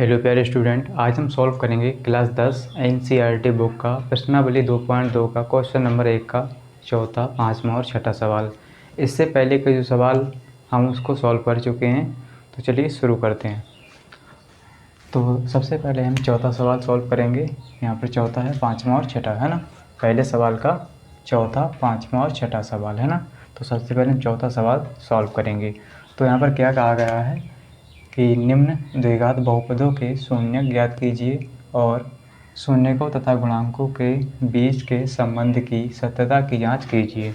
Hello प्यारे student, आज हम सॉल्व करेंगे क्लास 10 एनसीईआरटी बुक का प्रश्नावली 2.2 का क्वेश्चन नंबर 1 का चौथा, पाँचवा और छठा सवाल। इससे पहले के जो सवाल हम उसको सॉल्व कर चुके हैं, तो चलिए शुरू करते हैं। तो सबसे पहले हम चौथा सवाल सॉल्व करेंगे। यहाँ पर चौथा है, पाँचवा और छठा है ना। पहले सवाल का चौथा, पाँचवा और छठा सवाल है ना। तो सबसे पहले हम चौथा सवाल सॉल्व करेंगे। तो यहाँ पर क्या कहा गया है कि निम्न द्विघात बहुपदों के शून्य ज्ञात कीजिए और शून्यकों तथा गुणांकों के बीच के संबंध की सत्यता की जांच कीजिए।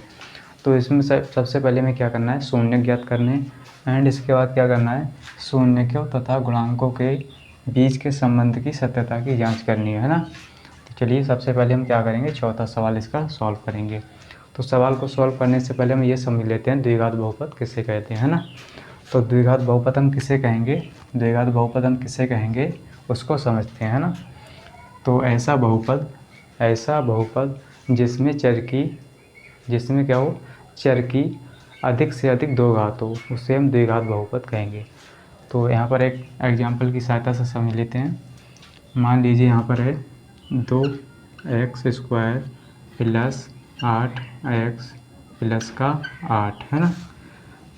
तो इसमें सबसे पहले में क्या करना है, शून्य ज्ञात करने एंड इसके बाद क्या करना है, शून्यकों तथा गुणांकों के बीच के संबंध की सत्यता की जांच करनी है ना। तो चलिए सबसे पहले हम क्या करेंगे, चौथा सवाल इसका सॉल्व करेंगे। तो सवाल को सॉल्व करने से पहले हम ये समझ लेते हैं द्विघात बहुपद किसे कहते हैं, है ना। तो द्विघात बहुपद हम किसे कहेंगे, द्विघात बहुपद हम किसे कहेंगे उसको समझते हैं, है ना। तो ऐसा बहुपद जिसमें क्या हो, चर की अधिक से अधिक दो घात हो, उसे हम द्विघात बहुपद कहेंगे। तो यहाँ पर एक एग्जाम्पल की सहायता से समझ लेते हैं। मान लीजिए यहाँ पर है 2x² प्लस 8x प्लस का 8 है ना।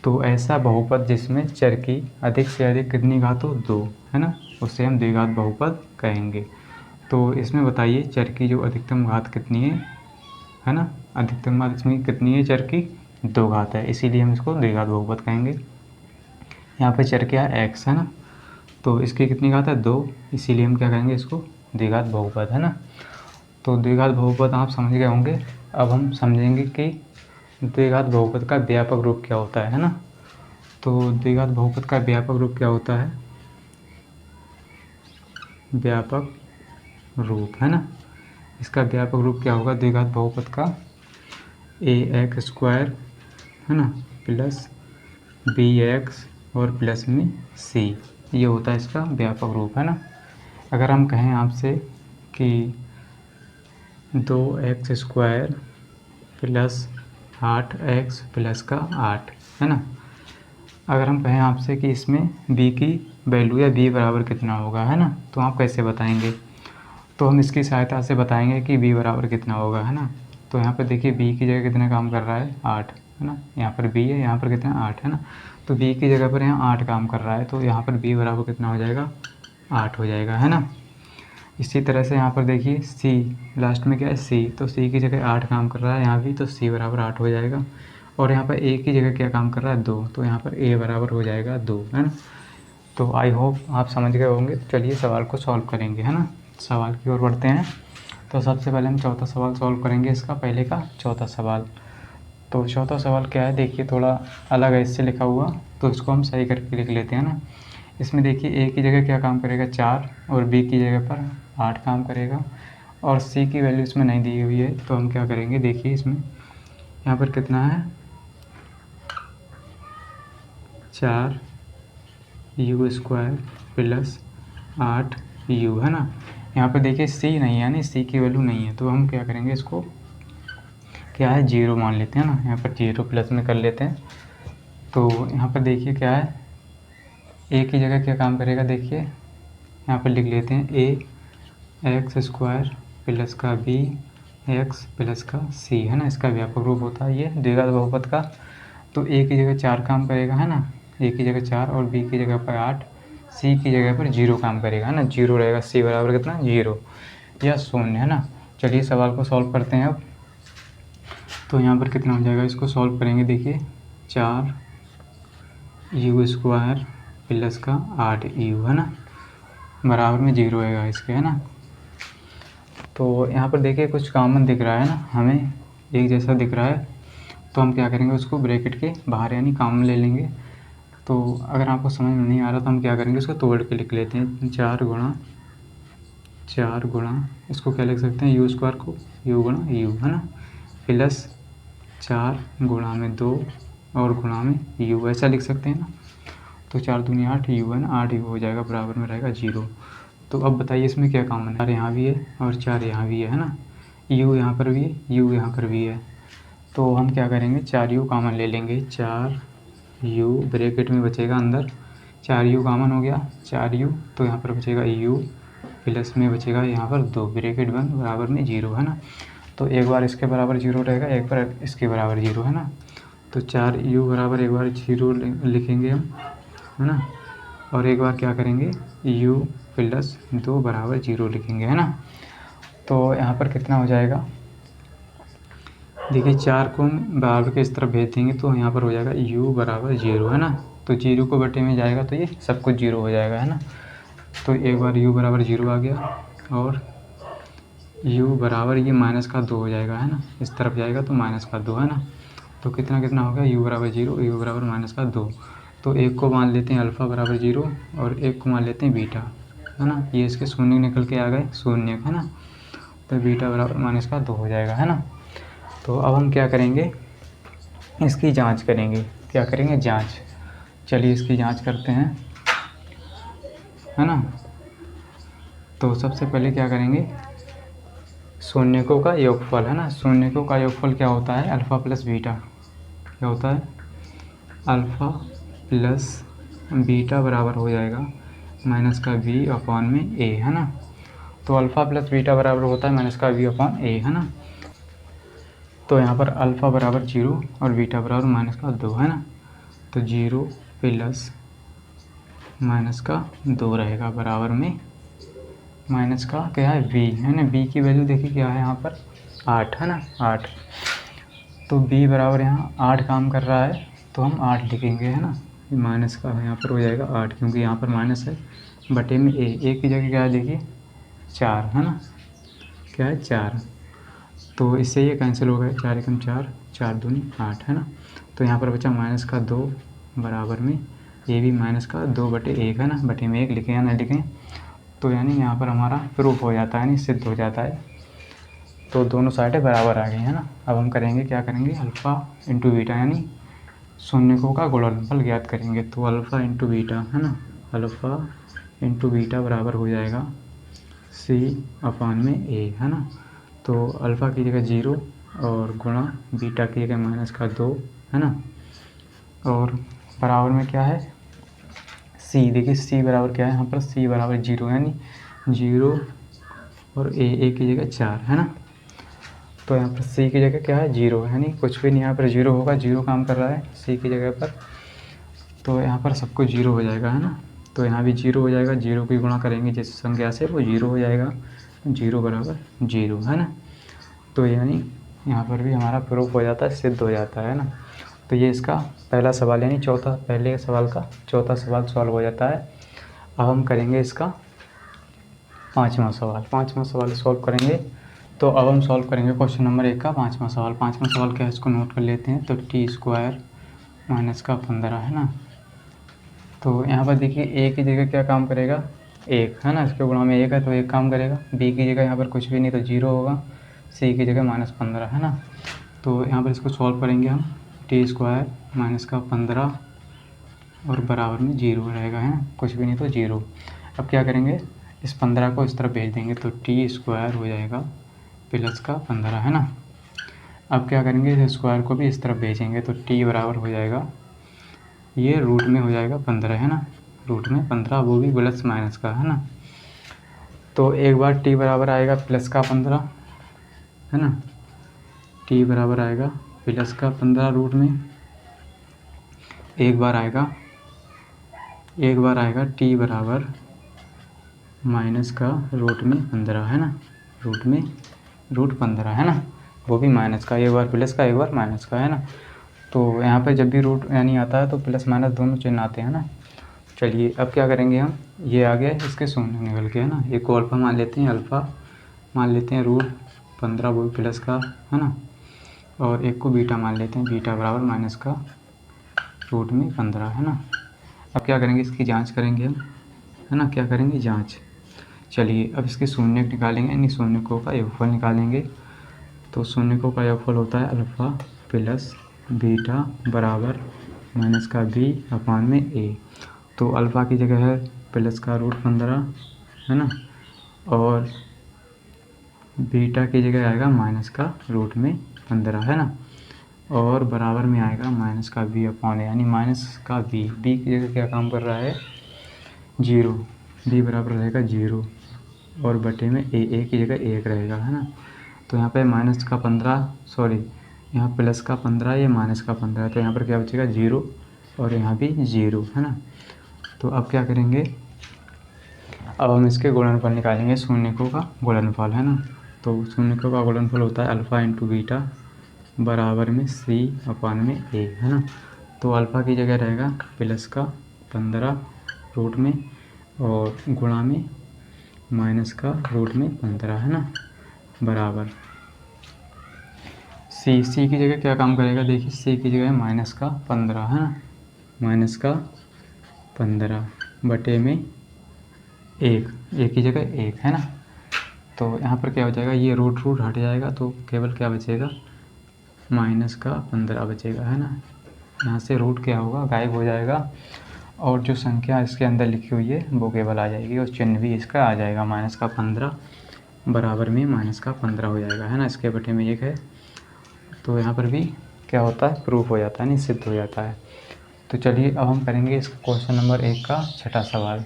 तो ऐसा बहुपद जिसमें चर की अधिक से अधिक कितनी घात हो, 2 है ना, उसे हम द्विघात बहुपद कहेंगे। तो इसमें बताइए चर की जो अधिकतम घात कितनी है ना, अधिकतम घात इसमें कितनी है, चर की 2 घात है, इसीलिए हम इसको द्विघात बहुपद कहेंगे। यहाँ पे चर क्या है, x है ना, तो इसकी कितनी घात है, 2, इसीलिए हम क्या कहेंगे, इसको द्विघात बहुपद है ना। तो द्विघात बहुपद आप समझ गए होंगे। अब हम समझेंगे कि द्विघात बहुपद का व्यापक रूप क्या होता है ना। तो द्विघात बहुपद का व्यापक रूप क्या होता है, व्यापक रूप है ना। इसका व्यापक रूप क्या होगा द्विघात बहुपद का, ax² है ना प्लस bx और प्लस में c, ये होता है इसका व्यापक रूप है ना। अगर हम कहें आपसे कि 2x² प्लस 8x प्लस का 8 है ना, अगर हम कहें आपसे कि इसमें b की वैल्यू या b बराबर कितना होगा, है ना, तो आप कैसे बताएंगे। तो हम इसकी सहायता से बताएंगे कि b बराबर कितना होगा, है ना। तो यहाँ पर देखिए b की जगह कितना काम कर रहा है, 8 है ना, यहाँ पर b है, यहाँ पर कितना 8 है ना। तो b की जगह पर यहाँ 8 काम कर रहा है, तो यहाँ पर b बराबर कितना हो जाएगा, 8 हो जाएगा, है ना। इसी तरह से यहाँ पर देखिए c लास्ट में क्या है, c, तो c की जगह 8 काम कर रहा है यहाँ भी, तो c बराबर 8 हो जाएगा। और यहाँ पर a की जगह क्या काम कर रहा है, 2, तो यहाँ पर a बराबर हो जाएगा 2, है ना। तो आई होप आप समझ गए होंगे। चलिए सवाल को सॉल्व करेंगे, है ना, सवाल की ओर बढ़ते हैं। तो सबसे पहले हम चौथा सवाल सॉल्व करेंगे, इसका पहले का चौथा सवाल। तो चौथा सवाल क्या है, देखिए थोड़ा अलग है इससे लिखा हुआ, तो इसको हम सही करके लिख लेते हैं ना। इसमें देखिए a की जगह क्या काम करेगा, 4, और b की जगह पर 8 काम करेगा, और c की वैल्यू इसमें नहीं दी हुई है। तो हम क्या करेंगे, देखिए इसमें यहाँ पर कितना है, 4u² प्लस 8u है ना। यहाँ पर देखिए c नहीं है, यानी c की वैल्यू नहीं है, तो हम क्या करेंगे, इसको क्या है, 0 मान लेते हैं ना। यहाँ पर 0 प्लस में कर लेते हैं। तो यहाँ पर देखिए क्या है, a की जगह क्या काम करेगा, देखिए यहाँ पर लिख लेते हैं ax² प्लस का bx प्लस का c है ना। इसका व्यापक रूप होता है ये द्विघात बहुपद का। तो a की जगह 4 काम करेगा, है ना, a की जगह 4 और b की जगह पर 8, c की जगह पर 0 काम करेगा, है ना, 0 रहेगा, c बराबर कितना, 0 या 0, है ना। चलिए सवाल को सॉल्व करते हैं अब। तो यहाँ पर कितना हो जाएगा, इसको सॉल्व करेंगे, देखिए 4u² प्लस का 8u है ना, बराबर में 0 आएगा इसके, है ना। तो यहाँ पर देखिए कुछ कॉमन दिख रहा है ना, हमें एक जैसा दिख रहा है, तो हम क्या करेंगे, उसको ब्रैकेट के बाहर यानी कॉमन ले लेंगे। तो अगर आपको समझ में नहीं आ रहा तो हम क्या करेंगे, उसको तोड़ के लिख लेते हैं, 4 गुणा इसको क्या लिख सकते हैं, u² को u गुणा u है ना, प्लस 4 गुणा में 2 और गुणा में u, ऐसा लिख सकते हैं ना। तो 4 दूनी 8 u है ना, 8u हो जाएगा, बराबर में रहेगा 0। तो अब बताइए इसमें क्या कॉमन है, 4 यहाँ भी है और 4 यहाँ भी है ना, u यहाँ पर भी है, u यहाँ पर भी है। तो हम क्या करेंगे, 4u कॉमन ले लेंगे, 4u ब्रैकेट में बचेगा अंदर, 4u कॉमन हो गया, 4u, तो यहाँ पर बचेगा u प्लस में बचेगा यहाँ पर 2 ब्रैकेट बंद बराबर में 0 है ना। तो एक बार इसके बराबर 0 रहेगा, एक बार इसके बराबर 0 है ना। तो 4u बराबर एक बार 0 लिखेंगे हम, है ना, और एक बार क्या करेंगे u प्लस 2 बराबर 0 लिखेंगे, है ना। तो यहाँ पर कितना हो जाएगा, देखिए 4 को हम बराबर के इस तरफ भेज देंगे तो यहाँ पर हो जाएगा u बराबर 0, है ना। तो 0 को बटे में जाएगा तो ये सब कुछ 0 हो जाएगा, है ना। तो एक बार u बराबर 0 आ गया और u बराबर ये माइनस का 2 हो जाएगा, है ना। इस तरफ जाएगा तो माइनस का 2, है ना। तो कितना कितना हो गया, u बराबर 0, u बराबर माइनस का 2। तो एक को मान लेते हैं अल्फ़ा बराबर 0 और एक को मान लेते हैं बीटा, है ना। ये इसके शून्य निकल के आ गए, शून्य, है ना। तो बीटा बराबर माइनस का 2 हो जाएगा, है ना। तो अब हम क्या करेंगे, इसकी जांच करेंगे। क्या करेंगे, जांच। चलिए इसकी जांच करते हैं, है ना। तो सबसे पहले क्या करेंगे, शून्यकों का योगफल, है ना। शून्यकों का योगफल क्या होता है, अल्फ़ा प्लस बीटा। क्या होता है, अल्फ़ा प्लस बीटा बराबर हो जाएगा माइनस का b अपॉन में a, है ना। तो अल्फ़ा प्लस बीटा बराबर होता है माइनस का b अपॉन a, है ना। तो यहाँ पर अल्फ़ा बराबर 0 और बीटा बराबर माइनस का 2, है ना। तो 0 प्लस माइनस का 2 रहेगा बराबर में माइनस का क्या है b, है ना। b की वैल्यू देखिए क्या है यहाँ पर 8, है ना, 8। तो b बराबर यहाँ 8 काम कर रहा है तो हम 8 लिखेंगे, है ना। माइनस का यहाँ पर हो जाएगा 8 क्योंकि यहाँ पर माइनस है, बटे में a की जगह क्या है देखिए 4, है ना। क्या है 4, तो इससे ये कैंसिल हो गया, 4 एकम 4, 4 दूनी 8, है ना। तो यहाँ पर बचा माइनस का 2 बराबर में ये भी माइनस का 2 बटे 1, है ना। बटे में 1 लिखें या ना लिखें, तो यानी यहाँ पर हमारा प्रूफ हो जाता है, यानी सिद्ध हो जाता है। तो दोनों साइडें बराबर आ गई, है ना। अब हम करेंगे, क्या करेंगे, अल्फ़ा इंटू बीटा यानी शून्यकों का गुणनफल ज्ञात करेंगे। तो अल्फ़ा इंटू बीटा, है ना, अल्फ़ा इंटू बीटा बराबर हो जाएगा c अपॉन में a, है ना। तो अल्फ़ा की जगह 0 और गुणा बीटा की जगह माइनस का 2, है ना। और बराबर में क्या है c, देखिए c बराबर क्या है यहाँ पर, c बराबर 0 यानी 0 और a की जगह 4, है ना। तो यहाँ पर c की जगह क्या है 0, यानी कुछ भी नहीं, यहाँ पर 0 होगा, 0 काम कर रहा है c की जगह पर, तो यहाँ पर सब कुछ 0 हो जाएगा, है ना। तो यहाँ भी 0 हो जाएगा, 0 की गुणा करेंगे जिस संख्या से वो 0 हो जाएगा, 0 बराबर 0, है ना। तो यानी यहाँ पर भी हमारा प्रूफ हो जाता है, सिद्ध हो जाता है ना। तो ये इसका पहला सवाल यानी चौथा, पहले सवाल का चौथा सवाल सॉल्व हो जाता है। अब हम करेंगे इसका पाँचवा सवाल सॉल्व करेंगे। तो अब हम सॉल्व करेंगे क्वेश्चन नंबर 1 का पाँचवा सवाल क्या है, इसको नोट कर लेते हैं। तो t² माइनस का 15, है ना। तो यहाँ पर देखिए a की जगह क्या काम करेगा 1, है ना, इसके गुणा में 1 है तो 1 काम करेगा। b की जगह यहाँ पर कुछ भी नहीं तो 0 होगा, c की जगह -15, है ना। तो यहाँ पर इसको सॉल्व करेंगे हम, t² माइनस का 15 और बराबर में 0 रहेगा, है ना, कुछ भी नहीं तो 0। अब क्या करेंगे, इस 15 को इस तरफ भेज देंगे तो t² हो जाएगा प्लस का 15, है ना। अब क्या करेंगे, इस स्क्वायर को भी इस तरफ भेजेंगे तो t बराबर हो जाएगा, ये रूट में हो जाएगा 15, है ना, रूट में 15, वो भी प्लस माइनस का, है ना। तो एक बार t बराबर आएगा प्लस का 15, है ना, t बराबर आएगा प्लस का 15 रूट में, एक बार आएगा t बराबर माइनस का रूट में 15, है ना, रूट में रूट 15, है ना, वो भी माइनस का, एक बार प्लस का एक बार माइनस का, है ना। तो यहाँ पर जब भी रूट यानी आता है तो प्लस माइनस दोनों चिन्ह आते हैं ना। चलिए अब क्या करेंगे हम, ये आ गया इसके शून्य निकल के, है ना। एक को अल्फ़ा मान लेते हैं, अल्फ़ा मान लेते हैं रूट 15 वो भी प्लस का, है ना, और एक को बीटा मान लेते हैं, बीटा बराबर माइनस का रूट में 15, है ना। अब क्या करेंगे, इसकी जांच करेंगे हम, है ना, क्या करेंगे जांच। चलिए अब इसके शून्य निकालेंगे, यानी शून्यकों का योगफल निकालेंगे। तो शून्यकों का योगफल होता है अल्फ़ा प्लस बीटा बराबर माइनस का b अपॉन में a। तो अल्फ़ा की जगह है प्लस का रूट 15, है ना, और बीटा की जगह आएगा माइनस का रूट में 15, है ना। और बराबर में आएगा माइनस का बी अपॉन ए, यानी माइनस का बी की जगह क्या काम कर रहा है 0, बी बराबर रहेगा 0 और बटे में ए की जगह 1 रहेगा, है ना। तो यहाँ पे माइनस का 15 सॉरी यहाँ प्लस का 15 ये माइनस का 15 है, तो यहाँ पर क्या बचेगा 0 और यहाँ भी 0, है ना। तो अब क्या करेंगे, अब हम इसके गुणनफल निकालेंगे, शून्यकों का गुणनफल, है ना। तो शून्यकों का गुणनफल होता है अल्फ़ा इंटू बीटा बराबर में सी अपान में ए, है ना। तो अल्फ़ा की जगह रहेगा प्लस का 15 रूट में और गुणा में माइनस का रूट में 15, है ना, बराबर सी की जगह क्या काम करेगा, देखिए सी की जगह माइनस का 15, है ना, माइनस का 15 बटे में एक की जगह 1, है ना। तो यहाँ पर क्या हो जाएगा, ये रूट हट जाएगा तो केवल क्या बचेगा माइनस का 15 बचेगा, है ना। यहाँ से रूट क्या होगा गायब हो जाएगा और जो संख्या इसके अंदर लिखी हुई है वो केवल आ जाएगी और चिन्ह भी इसका आ जाएगा माइनस का 15 बराबर में माइनस का 15 हो जाएगा, है ना। इसके बटे में 1 है तो यहाँ पर भी क्या होता है प्रूफ हो जाता है, नहीं सिद्ध हो जाता है। तो चलिए अब हम करेंगे इस क्वेश्चन नंबर 1 का छठा सवाल।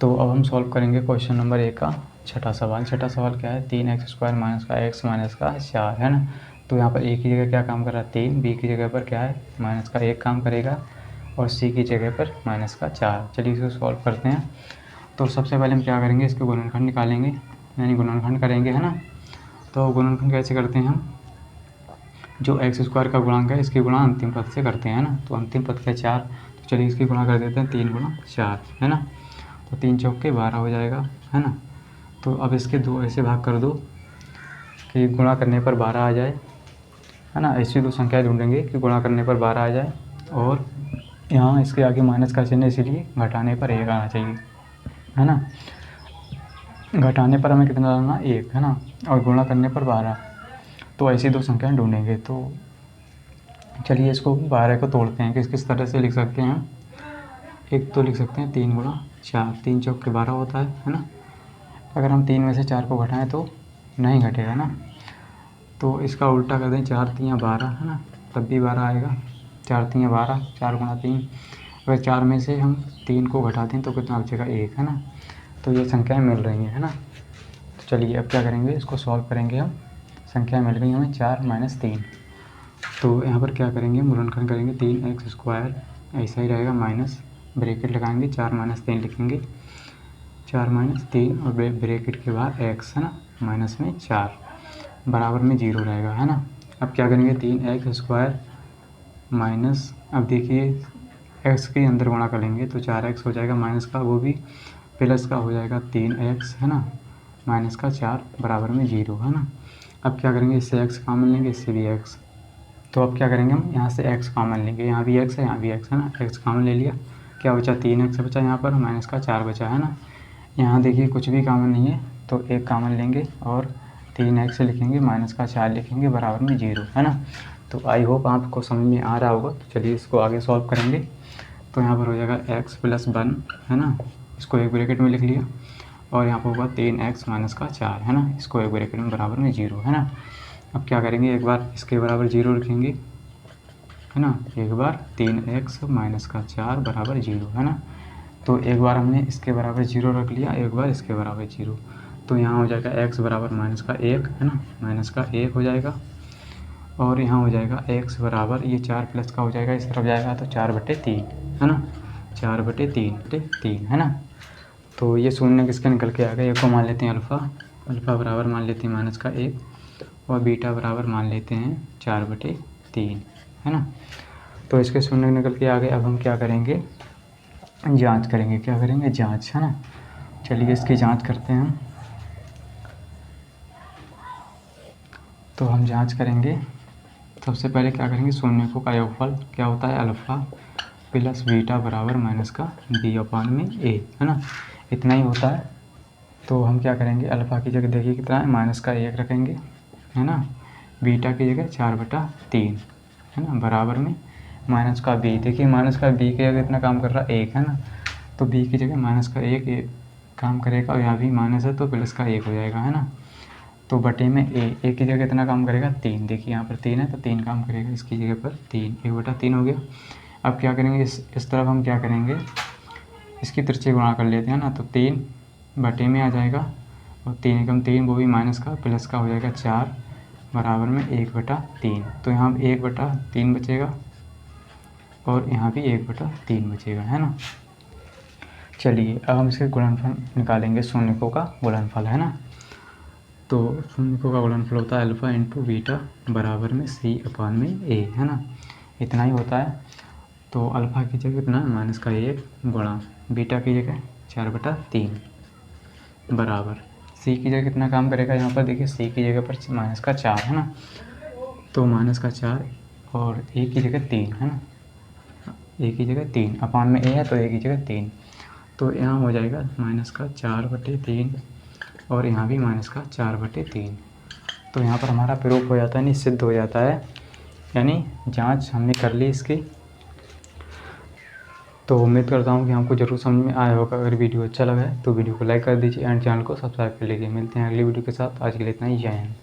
तो अब हम सॉल्व करेंगे क्वेश्चन नंबर 1 का छठा सवाल। छठा सवाल क्या है, 3x² माइनस का x माइनस का 4, है ना। तो यहाँ पर a की जगह क्या काम कर रहा है 3, b की जगह पर क्या है माइनस का 1 काम करेगा और c की जगह पर माइनस का 4। चलिए इसको सॉल्व करते हैं। तो सबसे पहले हम क्या करेंगे, इसके गुणनखंड निकालेंगे, यानी गुणनखंड करेंगे, है ना। तो गुणनखंड कैसे करते हैं हम, जो x² का गुणांक है इसकी गुणा अंतिम पद से करते हैं, है ना। तो अंतिम पद का 4, तो चलिए इसकी गुणा कर देते हैं 3 गुणा 4, है ना। तो 3 चौके 12 हो जाएगा, है ना। तो अब इसके दो ऐसे भाग कर दो कि गुणा करने पर 12 आ जाए, है ना। ऐसी दो संख्या ढूंढेंगे कि गुणा करने पर 12 आ जाए और यहाँ इसके आगे माइनस का चिन्ह, इसीलिए घटाने पर 1 आना चाहिए, है ना। घटाने पर हमें कितना डालना 1, है ना, और गुणा करने पर 12। तो ऐसी दो संख्याएं ढूंढेंगे। तो चलिए इसको 12 को तोड़ते हैं, किस तरह से लिख सकते हैं। एक तो लिख सकते हैं 3 गुणा 4, 3 चौके 12 होता है ना। अगर हम 3 में से 4 को घटाएं तो नहीं घटेगा ना, तो इसका उल्टा कर दें 4 3 12, है ना, तब भी 12 आएगा। 4 3 12, 4 गुणा 3। अगर 4 में से हम 3 को घटा दें तो कितना बचेगा 1, है ना। तो ये संख्याएं मिल रही हैं, है ना। तो चलिए अब क्या करेंगे, इसको सॉल्व करेंगे हम। संख्या मिल गई हमें 4 - 3। तो यहाँ पर क्या करेंगे, गुणनखंड करेंगे 3x², ऐसा ही रहेगा, माइनस ब्रैकेट लगाएंगे, 4 - 3 लिखेंगे, 4 - 3 और ब्रैकेट के बाद x, है ना, माइनस में 4 बराबर में 0 रहेगा, है ना। अब क्या करेंगे 3x² माइनस, अब देखिए x के अंदर गुणा करेंगे तो 4x हो जाएगा, माइनस का वो भी प्लस का हो जाएगा 3x, है ना, माइनस का 4 बराबर में 0, है ना। अब क्या करेंगे, इससे x कॉमन लेंगे, इससे भी x। तो अब क्या करेंगे हम, यहाँ से x कॉमन लेंगे, यहाँ भी x है यहाँ भी x है ना, x कॉमन ले लिया, क्या बचा 3x बचा यहाँ पर, माइनस का 4 बचा, है ना। यहाँ देखिए कुछ भी कॉमन नहीं है तो एक कॉमन लेंगे और 3x लिखेंगे, माइनस का 4 लिखेंगे, बराबर में 0, है ना। तो आई होप आपको समझ में आ रहा होगा। तो चलिए इसको आगे सॉल्व करेंगे। तो यहाँ पर हो जाएगा x + 1, है ना, इसको एक ब्रैकेट में लिख लिया और यहाँ पर होगा 3x माइनस का 4, है ना, इसको एक ब्रैकेट में बराबर में 0, है ना। अब क्या करेंगे, एक बार इसके बराबर 0 लिखेंगे, है ना, एक बार 3x माइनस का 4 बराबर 0, है ना। तो एक बार हमने इसके बराबर 0 रख लिया, एक बार इसके बराबर 0। तो यहाँ हो जाएगा x बराबर माइनस का 1, है ना, माइनस का 1 हो जाएगा और यहाँ हो जाएगा x बराबर, ये 4 प्लस का हो जाएगा, इस तरफ जाएगा तो 4/3, है ना, 4/3, है ना। तो ये शून्य किसके निकल के आ गया, एक को मान लेते हैं अल्फ़ा बराबर मान लेते हैं माइनस का 1 और बीटा बराबर मान लेते हैं 4/3, है ना। तो इसके शून्य निकल के आ गए। अब हम क्या करेंगे, जांच करेंगे, क्या करेंगे जांच, है ना। चलिए इसकी जांच करते हैं हम। तो हम जांच करेंगे, सबसे पहले क्या करेंगे, शून्यकों का योगफल क्या होता है अल्फ़ा प्लस बीटा बराबर माइनस का b/a, है ना, इतना ही होता है। तो हम क्या करेंगे, अल्फ़ा की जगह देखिए कितना है, माइनस का 1 रखेंगे, है ना, बीटा की जगह 4/3, है ना, बराबर में माइनस का b। देखिए माइनस का b की जगह इतना काम कर रहा है 1, है ना, तो b की जगह माइनस का 1 काम करेगा और यहाँ भी माइनस है तो प्लस का 1 हो जाएगा, है ना। तो बटे में ए की जगह कितना काम करेगा 3। देखिए यहाँ पर 3 है तो 3 काम करेगा, इसकी जगह पर 3, 1/3 हो गया। अब क्या करेंगे, इस तरफ हम क्या करेंगे, इसकी तिरछे गुणा कर लेते हैं ना, तो 3 बटे में आ जाएगा और 3 एकम 3, वो भी माइनस का प्लस का हो जाएगा 4 बराबर में 1/3। तो यहाँ 1/3 बचेगा और यहाँ भी 1/3 बचेगा, है ना। चलिए अब हम इसके गुणनफल निकालेंगे, शून्यकों का गुणनफल, है ना। तो शून्यकों का गुणनफल होता है अल्फ़ा इंटू बीटा बराबर में C/A, है ना, इतना ही होता है। तो अल्फ़ा की जगह कितना -1 गुणा बीटा की जगह 4/3 बराबर C की जगह कितना काम करेगा, यहाँ पर देखिए C की जगह पर -4 है ना, तो -4 और A की जगह 3 है ना, A की जगह 3 अपान में A है तो A की जगह 3, तो यहाँ हो जाएगा -4/3 और यहाँ भी -4/3। तो यहाँ पर हमारा प्रूफ हो जाता है, यानी सिद्ध हो जाता है, यानी जांच हमने कर ली इसकी। तो उम्मीद करता हूँ कि हमको ज़रूर समझ में आया होगा। अगर वीडियो अच्छा लगा है तो वीडियो को लाइक कर दीजिए एंड चैनल को सब्सक्राइब कर लीजिए। मिलते हैं अगली वीडियो के साथ, आज के लिए इतना ही, जय हिंद।